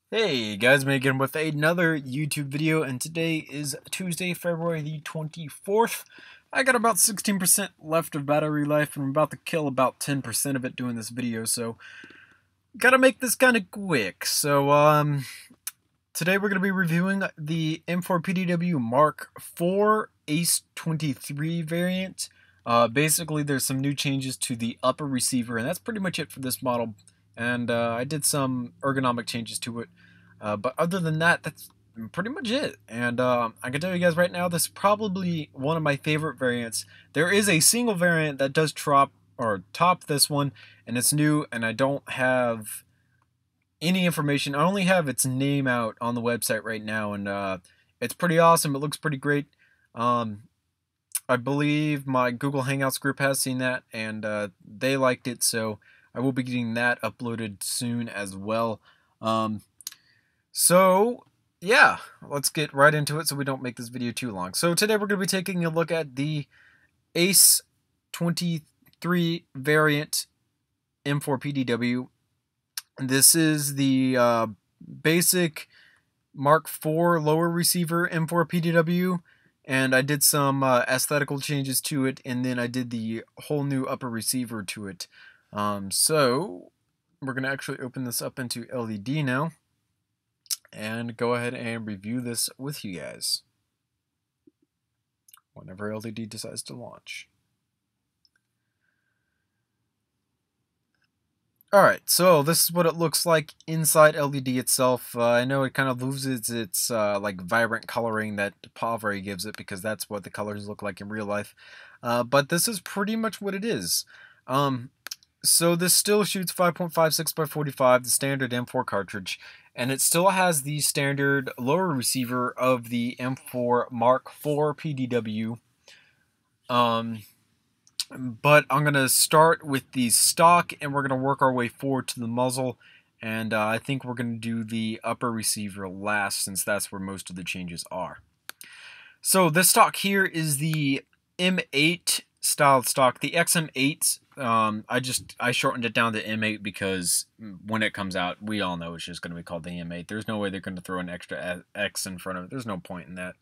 Hey guys, Megan with another YouTube video, and today is Tuesday, February the 24th. I got about 16% left of battery life, and I'm about to kill about 10% of it doing this video, so gotta make this kind of quick. Today we're gonna be reviewing the M-4 PDW Mark IV ACE-23 variant. Basically, there's some new changes to the upper receiver, and that's pretty much it for this model. And I did some ergonomic changes to it. But other than that, that's pretty much it. And I can tell you guys right now, this is probably one of my favorite variants. There is a single variant that does top this one, and it's new, and I don't have any information. I only have its name out on the website right now, and it's pretty awesome. It looks pretty great. Um, I believe my Google Hangouts group has seen that, and they liked it, so I will be getting that uploaded soon as well. Um, so, yeah, let's get right into it so we don't make this video too long. So today we're going to be taking a look at the ACE-23 variant M4 PDW. This is the basic Mark IV lower receiver M4 PDW, and I did some aesthetical changes to it, and then I did the whole new upper receiver to it. So we're going to actually open this up into LED now and go ahead and review this with you guys whenever LED decides to launch. Alright, so this is what it looks like inside LED itself. I know it kind of loses its like vibrant coloring that Palvary gives it, because that's what the colors look like in real life. But this is pretty much what it is. So this still shoots 5.56 by 45, the standard M4 cartridge, and it still has the standard lower receiver of the M4 Mark IV PDW. But I'm going to start with the stock, and we're going to work our way forward to the muzzle, and I think we're going to do the upper receiver last, since that's where most of the changes are. So this stock here is the M8 styled stock. The XM8, I shortened it down to M8 because when it comes out, we all know it's just going to be called the M8. There's no way they're going to throw an extra X in front of it. There's no point in that.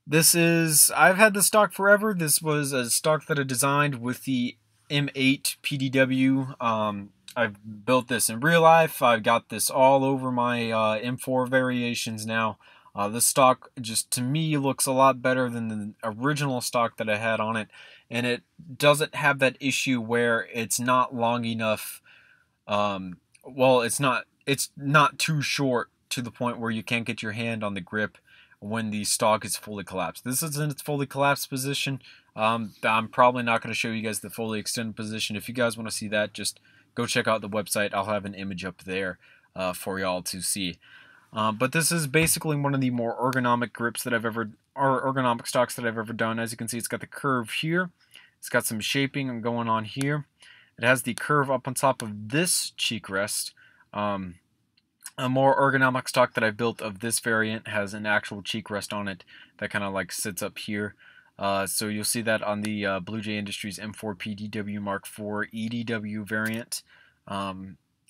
This is, I've had this stock forever. This was a stock that I designed with the M8 PDW. I've built this in real life. I've got this all over my M4 variations now. This stock just, to me, looks a lot better than the original stock that I had on it. And it doesn't have that issue where it's not long enough. Well, it's not too short to the point where you can't get your hand on the grip when the stock is fully collapsed. This is in its fully collapsed position. I'm probably not going to show you guys the fully extended position. If you guys want to see that, just go check out the website. I'll have an image up there for y'all to see. But this is basically one of the more ergonomic grips that I've ever, or ergonomic stocks that I've ever done. As you can see, it's got the curve here. It's got some shaping going on here. It has the curve up on top of this cheek rest. A more ergonomic stock that I built of this variant has an actual cheek rest on it that kind of like sits up here. So you'll see that on the Blue Jay Industries M4 PDW Mark IV EDW variant.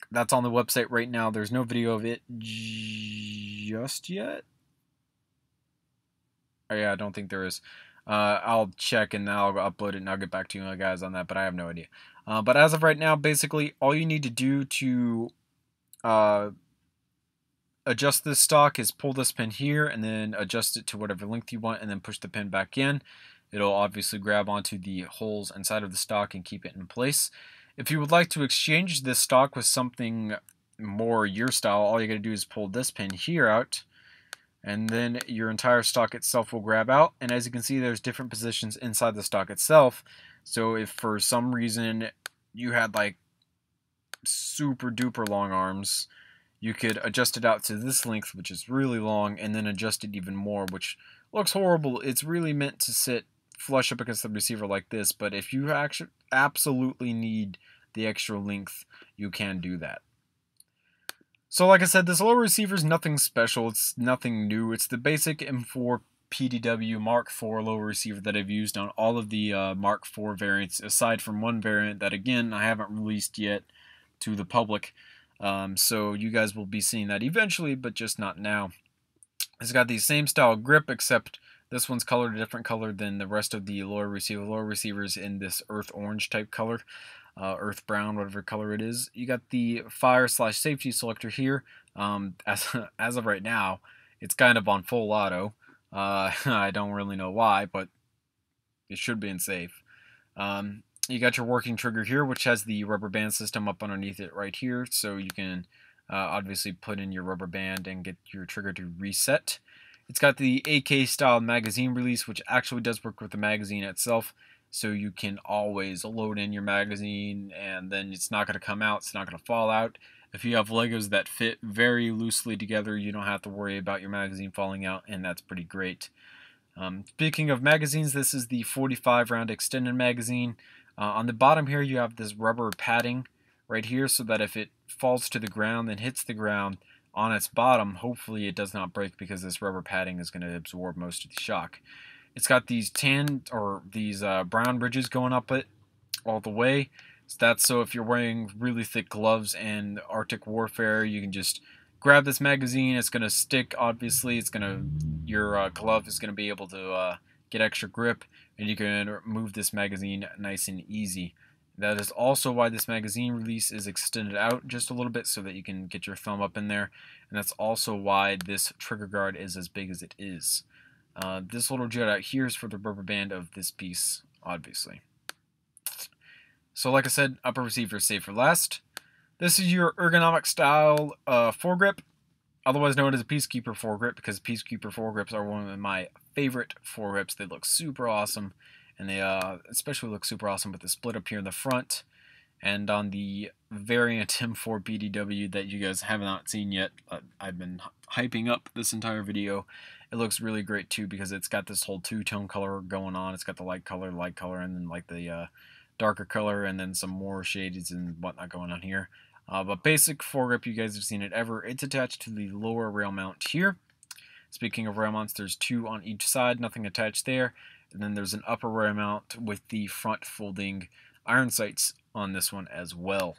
That's on the website right now. There's no video of it just yet. Oh, yeah, I don't think there is. I'll check and I'll upload it and I'll get back to you guys on that, but I have no idea. But as of right now, basically all you need to do to adjust this stock is pull this pin here and then adjust it to whatever length you want and then push the pin back in. It'll obviously grab onto the holes inside of the stock and keep it in place. If you would like to exchange this stock with something more your style, all you gotta do is pull this pin here out and then your entire stock itself will grab out. And as you can see, there's different positions inside the stock itself. So if for some reason you had like super duper long arms, you could adjust it out to this length, which is really long, and then adjust it even more, which looks horrible. It's really meant to sit flush up against the receiver like this, but if you actually absolutely need the extra length, you can do that. So like I said, this lower receiver is nothing special. It's nothing new. It's the basic M4 PDW Mark IV lower receiver that I've used on all of the Mark IV variants, aside from one variant that, again, I haven't released yet to the public. So you guys will be seeing that eventually, but just not now. It's got the same style grip, except this one's colored a different color than the rest of the lower receiver. Lower receiver's in this earth orange type color, earth brown, whatever color it is. You got the fire/safety selector here. As of right now, it's kind of on full auto. I don't really know why, but it should be in safe. You got your working trigger here, which has the rubber band system up underneath it right here, so you can obviously put in your rubber band and get your trigger to reset. It's got the AK style magazine release, which actually does work with the magazine itself, so you can always load in your magazine and then it's not going to come out, it's not going to fall out. If you have Legos that fit very loosely together, you don't have to worry about your magazine falling out, and that's pretty great. Speaking of magazines, this is the 45 round extended magazine. On the bottom here, you have this rubber padding right here, so that if it falls to the ground and hits the ground on its bottom, hopefully it does not break, because this rubber padding is going to absorb most of the shock. It's got these brown ridges going up it all the way. So that's so if you're wearing really thick gloves in Arctic warfare, you can just grab this magazine. It's going to stick, obviously. Your glove is going to be able to get extra grip, and you can move this magazine nice and easy. That is also why this magazine release is extended out just a little bit, so that you can get your thumb up in there. And that's also why this trigger guard is as big as it is. This little jet out here is for the rubber band of this piece, obviously. So like I said, upper receiver safe for last. This is your ergonomic style foregrip, otherwise known as a Peacekeeper foregrip, because Peacekeeper foregrips are one of my favorite foregrips. They look super awesome, and they especially look super awesome with the split up here in the front. And on the Varaiant M-4 PDW that you guys have not seen yet, I've been hyping up this entire video. It looks really great too, because it's got this whole two-tone color going on. It's got the light color, and then like the darker color, and then some more shades and whatnot going on here. But basic foregrip, you guys have seen it ever. It's attached to the lower rail mount here. Speaking of rail mounts, there's two on each side, nothing attached there. And then there's an upper rail mount with the front folding iron sights on this one as well.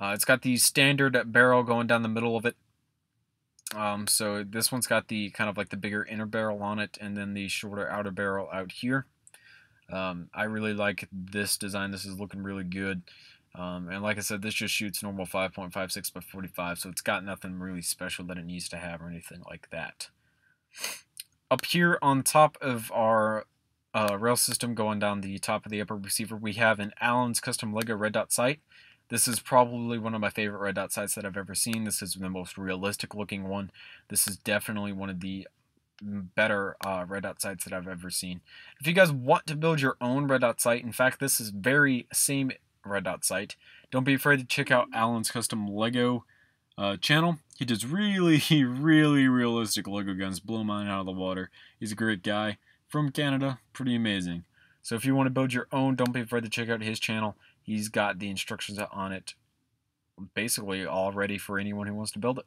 It's got the standard barrel going down the middle of it. So this one's got the kind of like the bigger inner barrel on it, and then the shorter outer barrel out here. I really like this design. This is looking really good. And like I said, this just shoots normal 5.56 by 45, so it's got nothing really special that it needs to have or anything like that. Up here on top of our rail system going down the top of the upper receiver, we have an Allen's custom Lego red dot sight. This is probably one of my favorite red dot sights that I've ever seen. This is the most realistic looking one. This is definitely one of the better red dot sights that I've ever seen. If you guys want to build your own red dot sight, in fact this is very same red dot sight, don't be afraid to check out Alan's custom Lego channel. He does really realistic Lego guns, blow mine out of the water. He's a great guy from Canada, pretty amazing. So if you want to build your own, don't be afraid to check out his channel. He's got the instructions on it basically all ready for anyone who wants to build it.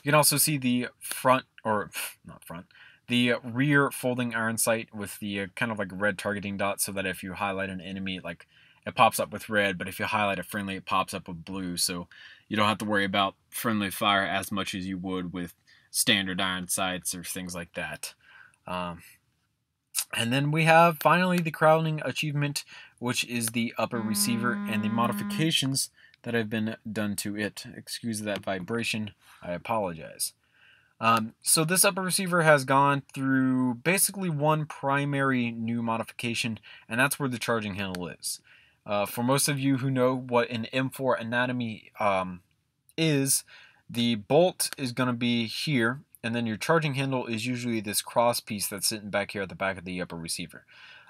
You can also see the the rear folding iron sight with the kind of like red targeting dot, so that if you highlight an enemy, like it pops up with red, but if you highlight a friendly, it pops up with blue, so you don't have to worry about friendly fire as much as you would with standard iron sights or things like that. And then we have finally the crowning achievement, which is the upper receiver and the modifications that have been done to it. Excuse that vibration, I apologize. So this upper receiver has gone through basically one primary new modification, and that's where the charging handle is. For most of you who know what an M4 anatomy is, the bolt is going to be here, and then your charging handle is usually this cross piece that's sitting back here at the back of the upper receiver.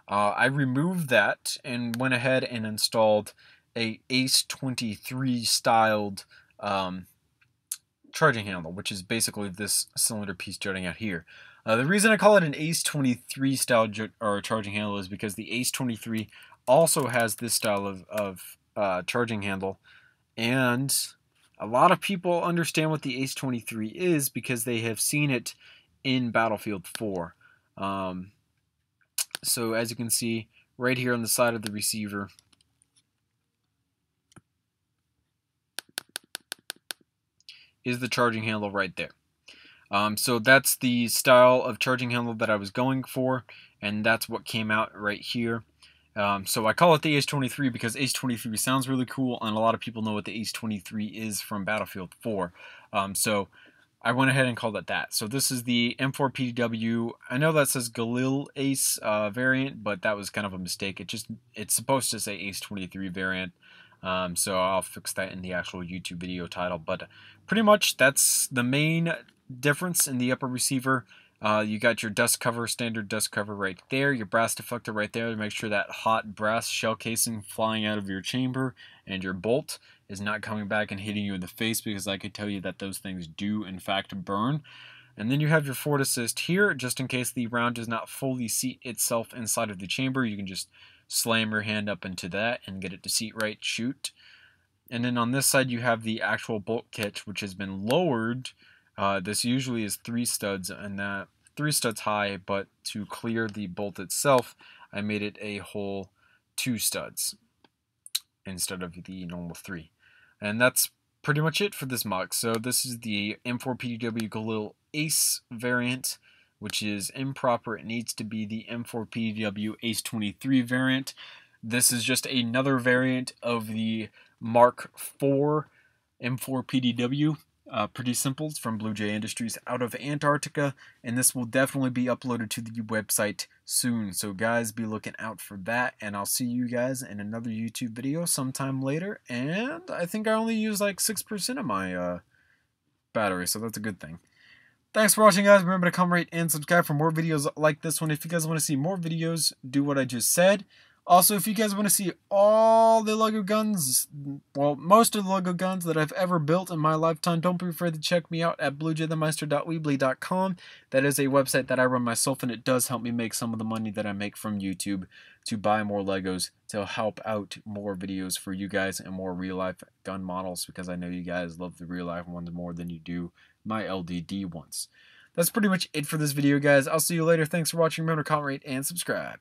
I removed that and went ahead and installed a ACE-23 styled charging handle, which is basically this cylinder piece jutting out here. The reason I call it an ACE-23 style charging handle is because the ACE-23 also has this style of charging handle, and a lot of people understand what the ACE-23 is because they have seen it in Battlefield 4. So as you can see right here on the side of the receiver, is the charging handle right there. So that's the style of charging handle that I was going for, and that's what came out right here. So I call it the ACE-23 because ACE-23 sounds really cool, and a lot of people know what the ACE-23 is from Battlefield 4. So I went ahead and called it that. So this is the M-4 PDW. I know that says Galil Ace variant, but that was kind of a mistake. It's supposed to say ACE-23 variant. So I'll fix that in the actual YouTube video title. But pretty much that's the main difference in the upper receiver. You got your dust cover, standard dust cover right there, your brass deflector right there to make sure that hot brass shell casing flying out of your chamber and your bolt is not coming back and hitting you in the face, because I can tell you that those things do in fact burn. And then you have your forward assist here, just in case the round does not fully seat itself inside of the chamber. You can just slam your hand up into that and get it to seat right, shoot. And then on this side you have the actual bolt catch, which has been lowered. This usually is 3 studs, and that 3 studs high, but to clear the bolt itself, I made it a whole 2 studs instead of the normal 3. And that's pretty much it for this MOC. So this is the M4 PDW Galil Ace variant, which is improper. It needs to be the M4 PDW ACE-23 variant. This is just another variant of the Mark IV M4 PDW. Pretty simple. It's from Blue Jay Industries out of Antarctica, and this will definitely be uploaded to the website soon. So guys, be looking out for that, and I'll see you guys in another YouTube video sometime later. And I think I only use like 6% of my battery, so that's a good thing. Thanks for watching, guys. Remember to comment, rate, and subscribe for more videos like this one. If you guys want to see more videos, do what I just said. Also, if you guys want to see all the Lego guns, well, most of the Lego guns that I've ever built in my lifetime, don't be afraid to check me out at bluejaythemeister.weebly.com. That is a website that I run myself, and it does help me make some of the money that I make from YouTube to buy more Legos to help out more videos for you guys and more real-life gun models, because I know you guys love the real-life ones more than you do my LDD ones. That's pretty much it for this video, guys. I'll see you later. Thanks for watching. Remember to comment, rate, and subscribe.